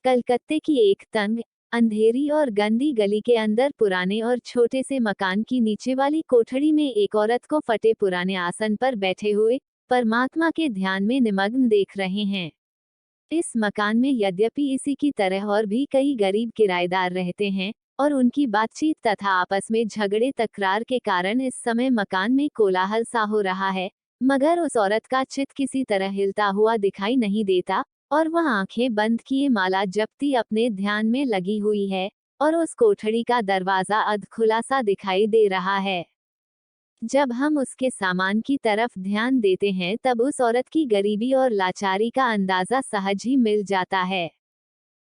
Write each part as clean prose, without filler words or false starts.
कलकत्ते की एक तंग, अंधेरी और गंदी गली के अंदर पुराने और छोटे से मकान की नीचे वाली कोठरी में एक औरत को फटे पुराने आसन पर बैठे हुए परमात्मा के ध्यान में निमग्न देख रहे हैं। इस मकान में यद्यपि इसी की तरह और भी कई गरीब किराएदार रहते हैं और उनकी बातचीत तथा आपस में झगड़े तकरार के कारण इस समय मकान में कोलाहल सा हो रहा है, मगर उस औरत का चित्त किसी तरह हिलता हुआ दिखाई नहीं देता और वह आंखें बंद किए माला जपती अपने ध्यान में लगी हुई है और उस कोठरी का दरवाजा अध खुला सा दिखाई दे रहा है। जब हम उसके सामान की तरफ ध्यान देते हैं तब उस औरत की गरीबी और लाचारी का अंदाजा सहज ही मिल जाता है।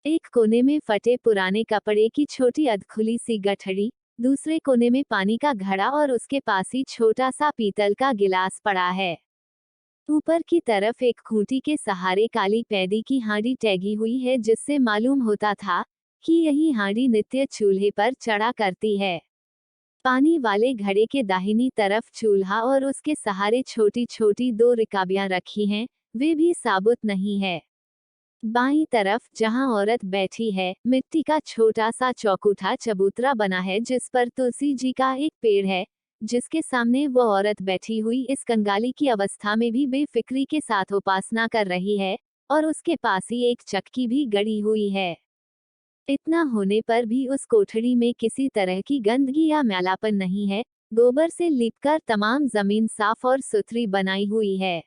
एक कोने में फटे पुराने कपड़े की छोटी अधखुली सी गठरी, दूसरे कोने में पानी का घड़ा और उसके पास ही छोटा सा पीतल का गिलास पड़ा है। ऊपर की तरफ एक खूंटी के सहारे काली पैदी की हांडी टैगी हुई है, जिससे मालूम होता था कि यही हांडी नित्य चूल्हे पर चढ़ा करती है। पानी वाले घड़े के दाहिनी तरफ चूल्हा और उसके सहारे छोटी छोटी दो रिकाबियां रखी हैं, वे भी साबुत नहीं है। बाईं तरफ जहां औरत बैठी है, मिट्टी का छोटा सा चौकूठा चबूतरा बना है जिस पर तुलसी जी का एक पेड़ है, जिसके सामने वो औरत बैठी हुई इस कंगाली की अवस्था में भी बेफिक्री के साथ उपासना कर रही है और उसके पास ही एक चक्की भी गड़ी हुई है। इतना होने पर भी उस कोठरी में किसी तरह की गंदगी या मैलापन नहीं है, गोबर से लीपकर तमाम जमीन साफ और सुथरी बनाई हुई है।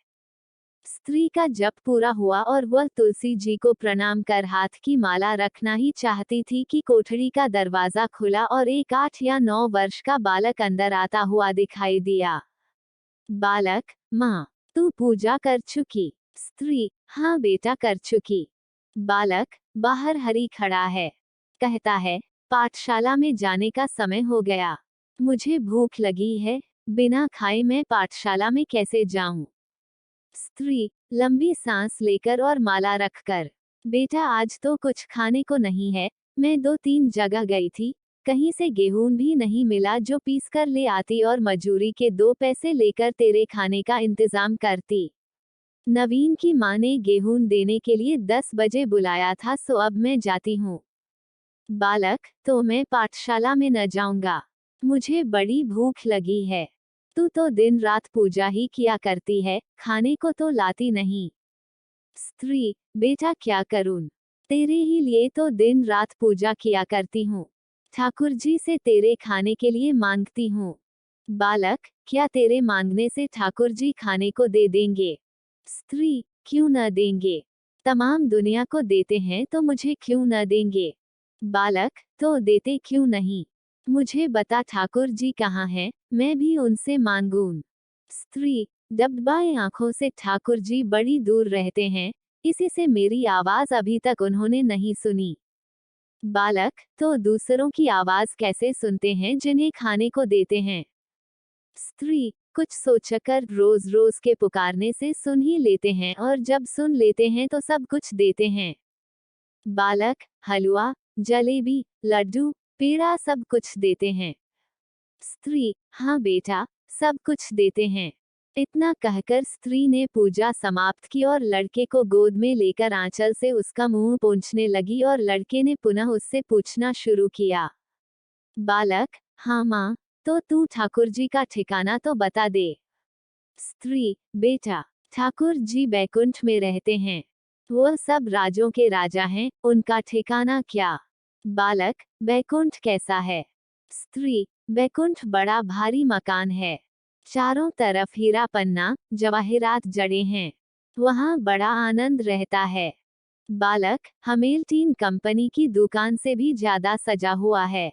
स्त्री का जप पूरा हुआ और वह तुलसी जी को प्रणाम कर हाथ की माला रखना ही चाहती थी कि कोठरी का दरवाजा खुला और एक 8 या 9 वर्ष का बालक अंदर आता हुआ दिखाई दिया। बालक: माँ, तू पूजा कर चुकी? स्त्री: हाँ बेटा, कर चुकी। बालक: बाहर हरी खड़ा है, कहता है पाठशाला में जाने का समय हो गया, मुझे भूख लगी है, बिना खाए मैं पाठशाला में कैसे जाऊं? स्त्री लंबी सांस लेकर और माला रखकर: बेटा, आज तो कुछ खाने को नहीं है, मैं 2-3 जगह गई थी, कहीं से गेहूं भी नहीं मिला जो पीस कर ले आती और मजूरी के 2 पैसे लेकर तेरे खाने का इंतजाम करती। नवीन की माँ ने गेहूं देने के लिए 10 बजे बुलाया था, सो अब मैं जाती हूँ। बालक: तो मैं पाठशाला में न जाऊंगा, मुझे बड़ी भूख लगी है। तू तो दिन रात पूजा ही किया करती है, खाने को तो लाती नहीं। स्त्री: बेटा क्या करूं, तेरे ही लिए तो दिन रात पूजा किया करती हूँ, ठाकुर जी से तेरे खाने के लिए मांगती हूँ। बालक: क्या तेरे मांगने से ठाकुर जी खाने को दे देंगे? स्त्री: क्यों न देंगे, तमाम दुनिया को देते हैं तो मुझे क्यों न देंगे? बालक: तो देते क्यों नहीं, मुझे बता ठाकुर जी कहाँ हैं, मैं भी उनसे मांगूं। स्त्री: डबडबाई आंखों से ठाकुर जी बड़ी दूर रहते हैं, इसी से मेरी आवाज अभी तक उन्होंने नहीं सुनी। बालक: तो दूसरों की आवाज कैसे सुनते हैं जिन्हें खाने को देते हैं? स्त्री: कुछ सोचकर रोज रोज के पुकारने से सुन ही लेते हैं और जब सुन लेते हैं तो सब कुछ देते हैं। बालक: हलवा, जलेबी, लड्डू, पेड़ा सब कुछ देते हैं? स्त्री: हाँ बेटा, सब कुछ देते हैं। इतना कहकर स्त्री ने पूजा समाप्त की और लड़के को गोद में लेकर आंचल से उसका मुंह पोंछने लगी और लड़के ने पुनः उससे पूछना शुरू किया। बालक: हाँ माँ, तो तू ठाकुर जी का ठिकाना तो बता दे। स्त्री: बेटा, ठाकुर जी बैकुंठ में रहते हैं, वह सब राजों के राजा हैं, उनका ठिकाना क्या? बालक: बैकुंठ कैसा है? स्त्री: बैकुंठ बड़ा भारी मकान है, चारों तरफ हीरा पन्ना जवाहिरात जड़े हैं, वहाँ बड़ा आनंद रहता है। बालक: हमेल्टीन कंपनी की दुकान से भी ज्यादा सजा हुआ है,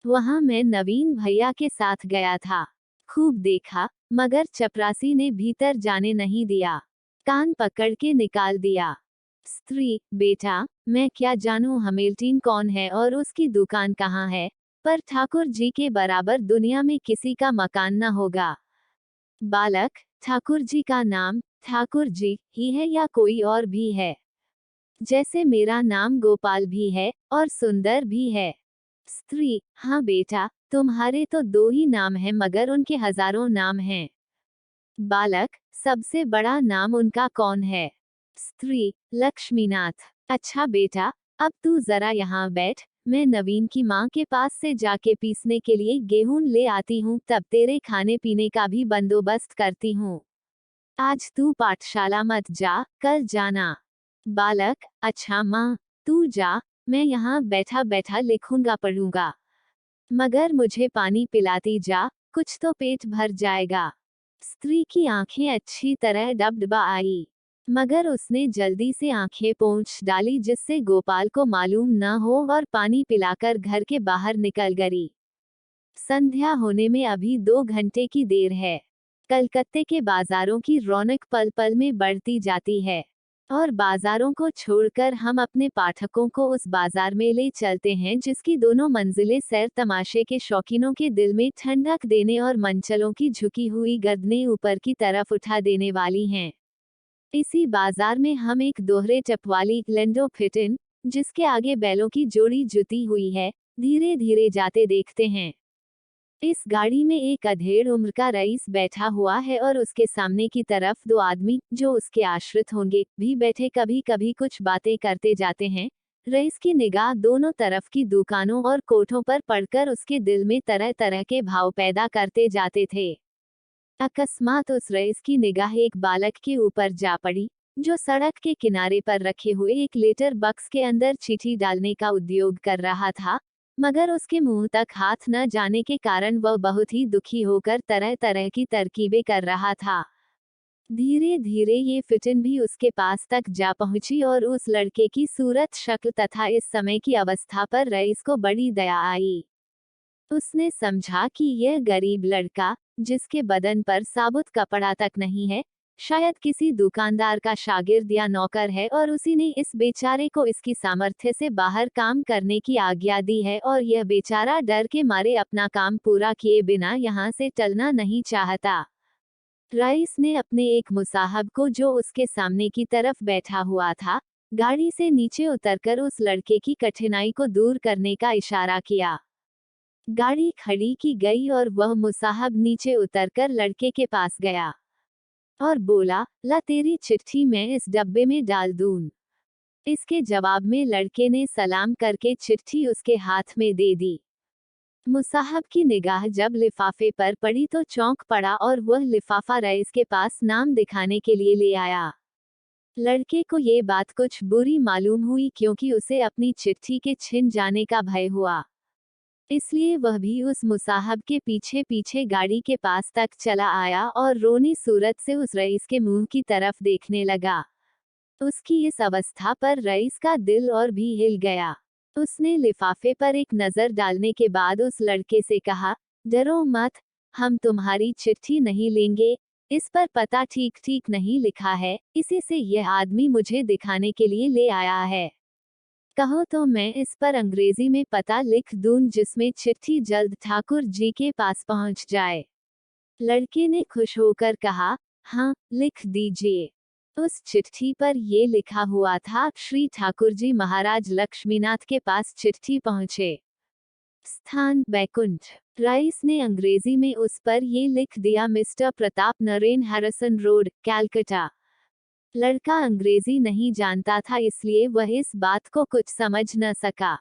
वहाँ मैं नवीन भैया के साथ गया था, खूब देखा, मगर चपरासी ने भीतर जाने नहीं दिया, कान पकड़ के निकाल दिया। स्त्री: बेटा, मैं क्या जानूं हमेल्टीन कौन है और उसकी दुकान कहाँ है, पर ठाकुर जी के बराबर दुनिया में किसी का मकान न होगा। बालक: ठाकुर जी का नाम ठाकुर जी ही है या कोई और भी है? जैसे मेरा नाम गोपाल भी है और सुंदर भी है। स्त्री: हाँ बेटा, तुम्हारे तो 2 ही नाम हैं मगर उनके हजारों नाम हैं। बालक: सबसे बड़ा नाम उनका कौन है? स्त्री: लक्ष्मीनाथ। अच्छा बेटा, अब तू जरा यहाँ बैठ, मैं नवीन की माँ के पास से जाके पीसने के लिए गेहूं ले आती हूँ, तब तेरे खाने पीने का भी बंदोबस्त करती हूँ। आज तू पाठशाला मत जा, कल जाना। बालक, अच्छा माँ, तू जा, मैं यहाँ बैठा बैठा लिखूंगा पढ़ूंगा। मगर मुझे पानी पिलाती जा, कुछ तो पेट भर जाएगा। स्त्री की आंखें अच्छी तरह डबडबा आई, मगर उसने जल्दी से आंखें पोंछ डाली जिससे गोपाल को मालूम न हो और पानी पिलाकर घर के बाहर निकल गई। संध्या होने में अभी 2 घंटे की देर है। कलकत्ते के बाजारों की रौनक पल पल में बढ़ती जाती है, और बाजारों को छोड़कर हम अपने पाठकों को उस बाजार में ले चलते हैं जिसकी दोनों मंजिलें सैर तमाशे के शौकीनों के दिल में ठंडक देने और मंचलों की झुकी हुई गर्दनें ऊपर की तरफ उठा देने वाली हैं। इसी बाजार में हम एक दोहरे टप वाली लेंडो फिटिन, जिसके आगे बैलों की जोड़ी जुती हुई है, धीरे धीरे जाते देखते हैं। इस गाड़ी में एक अधेड़ उम्र का रईस बैठा हुआ है और उसके सामने की तरफ 2 आदमी, जो उसके आश्रित होंगे, भी बैठे कभी कभी कुछ बातें करते जाते हैं। रईस की निगाह दोनों तरफ की दुकानों और कोठों पर पड़कर उसके दिल में तरह तरह के भाव पैदा करते जाते थे। अकस्मात उस रईस की निगाह एक बालक के ऊपर जा पड़ी, जो सड़क के किनारे पर रखे हुए एक लेटर बक्स के अंदर चिट्ठी डालने का उद्योग कर रहा था, मगर उसके मुंह तक हाथ न जाने के कारण वह बहुत ही दुखी होकर तरह तरह की तरकीबें कर रहा था। धीरे धीरे ये फिटिन भी उसके पास तक जा पहुंची और उस लड़के की सूरत, शक्ल तथा इस समय की अवस्था पर रईस को बड़ी दया आई। उसने समझा कि यह गरीब लड़का, जिसके बदन पर साबुत कपड़ा तक नहीं है, शायद किसी दुकानदार का शागिर्द या नौकर है और उसी ने इस बेचारे को इसकी सामर्थ्य से बाहर काम करने की आज्ञा दी है और यह बेचारा डर के मारे अपना काम पूरा किए बिना यहाँ से टलना नहीं चाहता। रईस ने अपने एक मुसाहब को, जो उसके सामने की तरफ बैठा हुआ था, गाड़ी से नीचे उतरकर उस लड़के की कठिनाई को दूर करने का इशारा किया। गाड़ी खड़ी की गई और वह मुसाहब नीचे उतरकर लड़के के पास गया और बोला, ला तेरी चिट्ठी मैं इस डब्बे में डाल दूं। इसके जवाब में लड़के ने सलाम करके चिट्ठी उसके हाथ में दे दी। मुसाहब की निगाह जब लिफाफे पर पड़ी तो चौंक पड़ा और वह लिफाफा रईस के पास नाम दिखाने के लिए ले आया। लड़के को ये बात कुछ बुरी मालूम हुई क्योंकि उसे अपनी चिट्ठी के छिन जाने का भय हुआ। इसलिए वह भी उस मुसाहब के पीछे पीछे गाड़ी के पास तक चला आया और रोनी सूरत से उस रईस के मुंह की तरफ देखने लगा। उसकी इस अवस्था पर रईस का दिल और भी हिल गया। उसने लिफाफे पर एक नजर डालने के बाद उस लड़के से कहा, डरो मत, हम तुम्हारी चिट्ठी नहीं लेंगे। इस पर पता ठीक ठीक नहीं लिखा है, इसी से यह आदमी मुझे दिखाने के लिए ले आया है। कहो तो मैं इस पर अंग्रेजी में पता लिख दूं जिसमें चिट्ठी जल्द ठाकुर जी के पास पहुंच जाए। लड़के ने खुश होकर कहा, हाँ, लिख दीजिए। उस चिट्ठी पर ये लिखा हुआ था, श्री ठाकुर जी महाराज लक्ष्मीनाथ के पास चिट्ठी पहुंचे। स्थान बैकुंठ। रईस ने अंग्रेजी में उस पर ये लिख दिया, mister Pratap Naren Harrison road, Calcutta. लड़का अंग्रेजी नहीं जानता था, इसलिए वह इस बात को कुछ समझ न सका।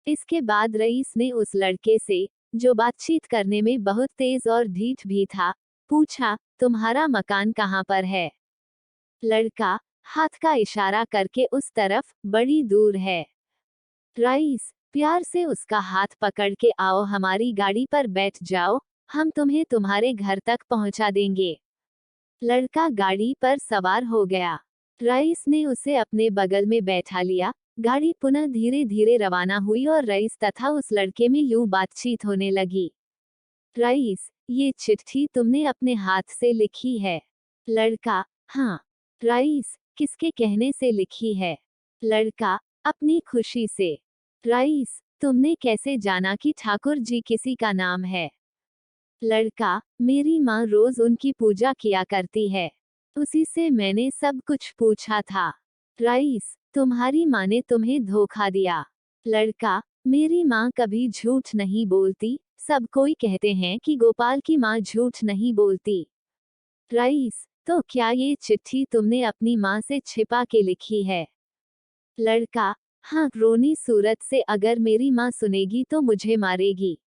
इसके बाद रईस ने उस लड़के से, जो बातचीत करने में बहुत तेज और ढीठ भी था, पूछा, तुम्हारा मकान कहाँ पर है? लड़का, हाथ का इशारा करके उस तरफ, बड़ी दूर है। रईस, प्यार से उसका हाथ पकड़ के, आओ हमारी गाड़ी पर बैठ जाओ, हम तुम्हें तुम्हारे घर तक पहुंचा देंगे। लड़का गाड़ी पर सवार हो गया। रईस ने उसे अपने बगल में बैठा लिया। गाड़ी पुनः धीरे धीरे रवाना हुई और रईस तथा उस लड़के में यूं बातचीत होने लगी। रईस, ये चिट्ठी तुमने अपने हाथ से लिखी है? लड़का, हाँ। रईस, किसके कहने से लिखी है? लड़का, अपनी खुशी से। रईस, तुमने कैसे जाना कि ठाकुर जी किसी का नाम है? लड़का, मेरी माँ रोज उनकी पूजा किया करती है, उसी से मैंने सब कुछ पूछा था। रईस, तुम्हारी माँ ने तुम्हें धोखा दिया? लड़का, मेरी माँ कभी झूठ नहीं बोलती, सब कोई कहते हैं कि गोपाल की माँ झूठ नहीं बोलती। रईस, तो क्या ये चिट्ठी तुमने अपनी माँ से छिपा के लिखी है? लड़का, हाँ, रोनी सूरत से, अगर मेरी माँ सुनेगी तो मुझे मारेगी।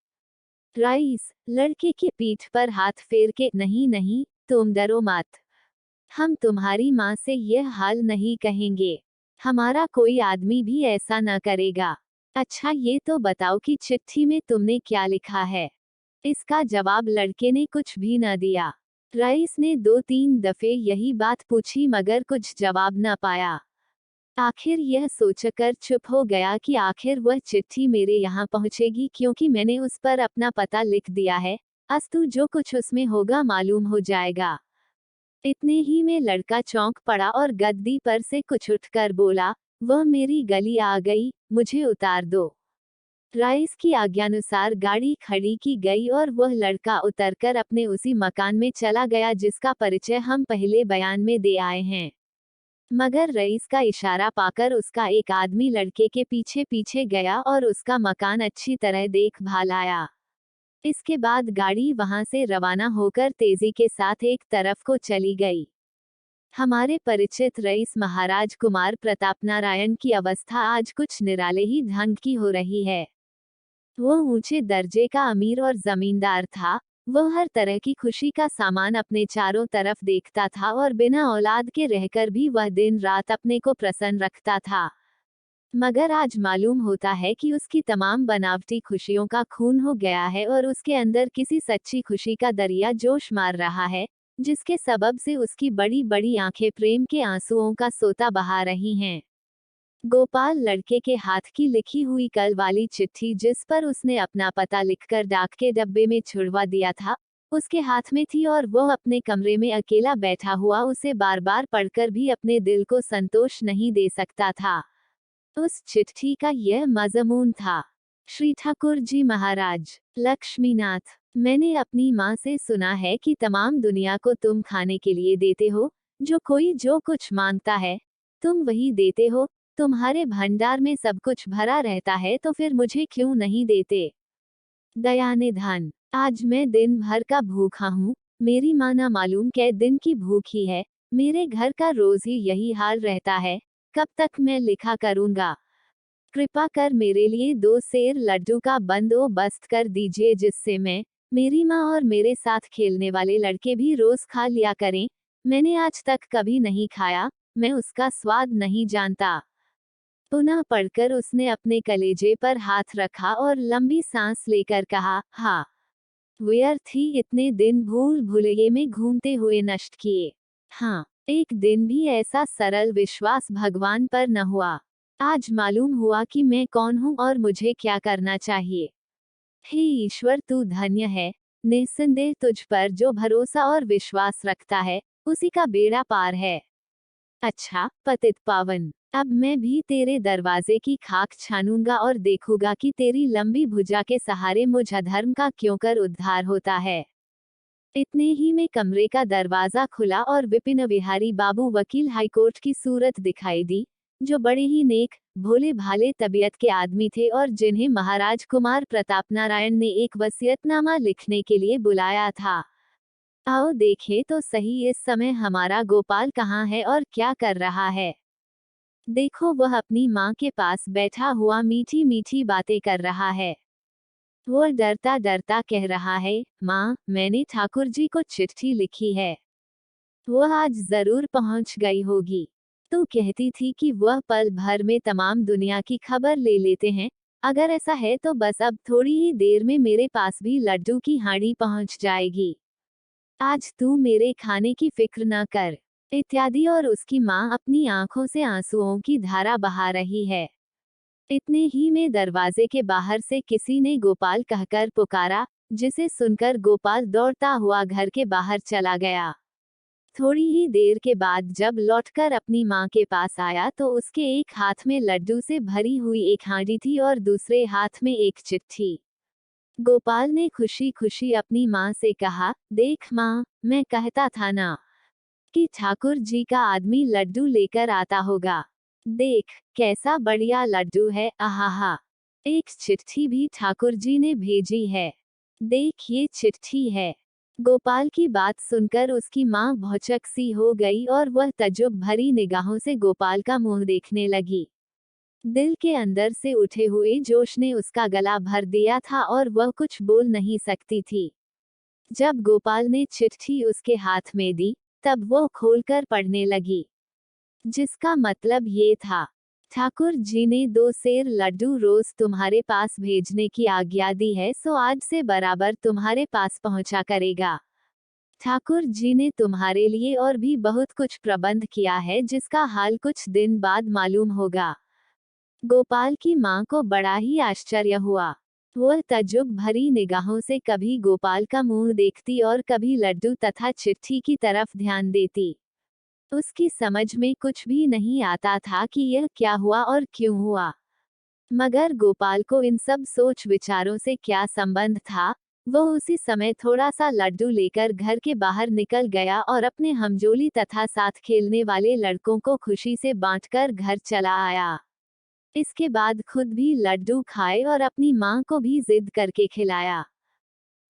रईस, लड़के की पीठ पर हाथ फेर के, नहीं नहीं, तुम डरो मत। हम तुम्हारी माँ से यह हाल नहीं कहेंगे। हमारा कोई आदमी भी ऐसा न करेगा। अच्छा ये तो बताओ कि चिट्ठी में तुमने क्या लिखा है? इसका जवाब लड़के ने कुछ भी न दिया। रईस ने 2-3 दफे यही बात पूछी मगर कुछ जवाब न पाया। आखिर यह सोचकर चुप हो गया कि आखिर वह चिट्ठी मेरे यहाँ पहुँचेगी क्योंकि मैंने उस पर अपना पता लिख दिया है। अस्तु जो कुछ उसमें होगा मालूम हो जाएगा। इतने ही में लड़का चौंक पड़ा और गद्दी पर से कुछ उठकर बोला, वह मेरी गली आ गई, मुझे उतार दो। रईस की आज्ञानुसार गाड़ी खड़ी की गई और वह लड़का उतरकर अपने उसी मकान में चला गया जिसका परिचय हम पहले बयान में दे आए हैं। मगर रईस का इशारा पाकर उसका एक आदमी लड़के के पीछे पीछे गया और उसका मकान अच्छी तरह देख भाल आया। इसके बाद गाड़ी वहां से रवाना होकर तेजी के साथ एक तरफ को चली गई। हमारे परिचित रईस महाराज कुमार प्रताप नारायण की अवस्था आज कुछ निराले ही ढंग की हो रही है। वह ऊंचे दर्जे का अमीर और जमींदार था। वह हर तरह की खुशी का सामान अपने चारों तरफ देखता था और बिना औलाद के रहकर भी वह दिन रात अपने को प्रसन्न रखता था। मगर आज मालूम होता है कि उसकी तमाम बनावटी खुशियों का खून हो गया है और उसके अंदर किसी सच्ची खुशी का दरिया जोश मार रहा है, जिसके सबब से उसकी बड़ी बड़ी आंखें प्रेम के आंसुओं का सोता बहा रही हैं। गोपाल लड़के के हाथ की लिखी हुई कल वाली चिट्ठी जिस पर उसने अपना पता लिखकर डाक के डब्बे में छुड़वा दिया था, उसके हाथ में थी और वह अपने कमरे में अकेला बैठा हुआ उसे बार बार पढ़कर भी अपने दिल को संतोष नहीं दे सकता था। उस चिट्ठी का यह मजमून था। श्री ठाकुर जी महाराज, लक्ष्मीनाथ, मैंने अपनी माँ से सुना है कि तमाम दुनिया को तुम खाने के लिए देते हो, जो कोई जो कुछ मांगता है तुम वही देते हो। तुम्हारे भंडार में सब कुछ भरा रहता है तो फिर मुझे क्यों नहीं देते? दयानिधान, आज मैं दिन भर का भूखा हूँ। मेरी माँ ना मालूम कै दिन की भूखी है। मेरे घर का रोज ही यही हाल रहता है। कब तक मैं लिखा करूँगा? कृपा कर मेरे लिए 2 सेर लड्डू का बंदोबस्त कर दीजिए जिससे मैं, मेरी माँ और मेरे साथ खेलने वाले लड़के भी रोज खा लिया करें। मैंने आज तक कभी नहीं खाया, मैं उसका स्वाद नहीं जानता। पुनः पढ़कर उसने अपने कलेजे पर हाथ रखा और लंबी सांस लेकर कहा, हाँ, व्यर्थ ही इतने दिन भूल भुलैये में घूमते हुए नष्ट किए। हाँ, एक दिन भी ऐसा सरल विश्वास भगवान पर न हुआ। आज मालूम हुआ कि मैं कौन हूँ और मुझे क्या करना चाहिए। हे ईश्वर, तू धन्य है। निस्संदेह तुझ पर जो भरोसा और विश्वास रखता है, उसी का बेड़ा पार है। अच्छा पतित पावन, अब मैं भी तेरे दरवाजे की खाक छानूंगा और देखूंगा कि तेरी लंबी भुजा के सहारे मुझ अधर्म का क्यों कर उद्धार होता है। इतने ही में कमरे का दरवाजा खुला और विपिन बिहारी बाबू वकील हाईकोर्ट की सूरत दिखाई दी, जो बड़े ही नेक, भोले भाले तबीयत के आदमी थे और जिन्हें महाराज कुमार प्रताप नारायण ने एक वसीयतनामा लिखने के लिए बुलाया था। आओ देखें तो सही इस समय हमारा गोपाल कहाँ है और क्या कर रहा है। देखो वह अपनी माँ के पास बैठा हुआ मीठी मीठी बातें कर रहा है। वो डरता डरता कह रहा है, माँ, मैंने ठाकुर जी को चिट्ठी लिखी है। वह आज जरूर पहुँच गई होगी। तू कहती थी कि वह पल भर में तमाम दुनिया की खबर ले लेते हैं। अगर ऐसा है तो बस अब थोड़ी ही देर में मेरे पास भी लड्डू की हांडी पहुँच जाएगी। आज तू मेरे खाने की फिक्र न कर, इत्यादि। और उसकी माँ अपनी आंखों से आंसुओं की धारा बहा रही है। इतने ही में दरवाजे के बाहर से किसी ने गोपाल कहकर पुकारा, जिसे सुनकर गोपाल दौड़ता हुआ घर के बाहर चला गया। थोड़ी ही देर के बाद जब लौटकर अपनी माँ के पास आया तो उसके एक हाथ में लड्डू से भरी हुई एक हांडी थी और दूसरे हाथ में एक चिट्ठी। गोपाल ने खुशी खुशी अपनी माँ से कहा, देख माँ, मैं कहता था ना कि ठाकुर जी का आदमी लड्डू लेकर आता होगा। देख कैसा बढ़िया लड्डू है, आहा। एक चिट्ठी भी ठाकुर जी ने भेजी है। देख ये चिट्ठी है। गोपाल की बात सुनकर उसकी माँ भौचक सी हो गई और वह तजुब भरी निगाहों से गोपाल का मुंह देखने लगी। दिल के अंदर से उठे हुए जोश ने उसका गला भर दिया था और वह कुछ बोल नहीं सकती थी। जब गोपाल ने चिट्ठी उसके हाथ में दी, तब वो खोलकर पढ़ने लगी, जिसका मतलब ये था, ठाकुर जी ने 2 सेर लड्डू रोज तुम्हारे पास भेजने की आज्ञा दी है, सो आज से बराबर तुम्हारे पास पहुंचा करेगा। ठाकुर जी ने तुम्हारे लिए और भी बहुत कुछ प्रबंध किया है, जिसका हाल कुछ दिन बाद मालूम होगा। गोपाल की मां को बड़ा ही आश्चर्य हुआ। वह तज्जुब भरी निगाहों से कभी गोपाल का मुंह देखती और कभी लड्डू तथा चिट्ठी की तरफ ध्यान देती। उसकी समझ में कुछ भी नहीं आता था कि यह क्या हुआ और क्यों हुआ। मगर गोपाल को इन सब सोच विचारों से क्या संबंध था। वह उसी समय थोड़ा सा लड्डू लेकर घर के बाहर निकल गया और अपने हमजोली तथा साथ खेलने वाले लड़कों को खुशी से बांटकर घर चला आया। इसके बाद खुद भी लड्डू खाए और अपनी मां को भी जिद करके खिलाया।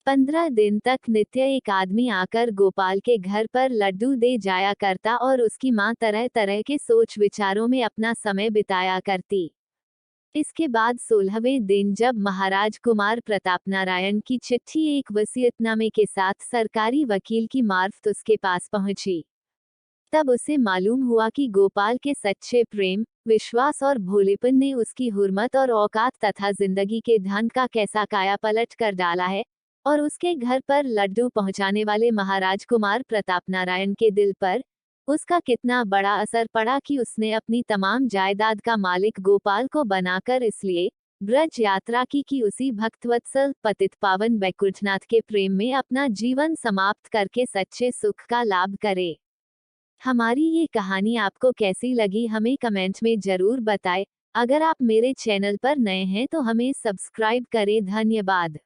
15 दिन तक नित्य एक आदमी आकर गोपाल के घर पर लड्डू दे जाया करता और उसकी मां तरह तरह के सोच विचारों में अपना समय बिताया करती। इसके बाद 16वें दिन जब महाराज कुमार प्रताप नारायण की चिट्ठी एक वसीयतनामे के साथ सरकारी वकील की मार्फत उसके पास पहुंची, तब उसे मालूम हुआ कि गोपाल के सच्चे प्रेम, विश्वास और भोलेपन ने उसकी हुर्मत और औकात तथा जिंदगी के धन का कैसा काया पलट कर डाला है, और उसके घर पर लड्डू पहुंचाने वाले महाराज कुमार प्रताप नारायण के दिल पर उसका कितना बड़ा असर पड़ा कि उसने अपनी तमाम जायदाद का मालिक गोपाल को बनाकर इसलिए ब्रज यात्रा की कि उसी भक्तवत्सल पतित पावन बैकुंठनाथ के प्रेम में अपना जीवन समाप्त करके सच्चे सुख का लाभ करे। हमारी ये कहानी आपको कैसी लगी हमें कमेंट में जरूर बताएं। अगर आप मेरे चैनल पर नए हैं तो हमें सब्सक्राइब करें। धन्यवाद।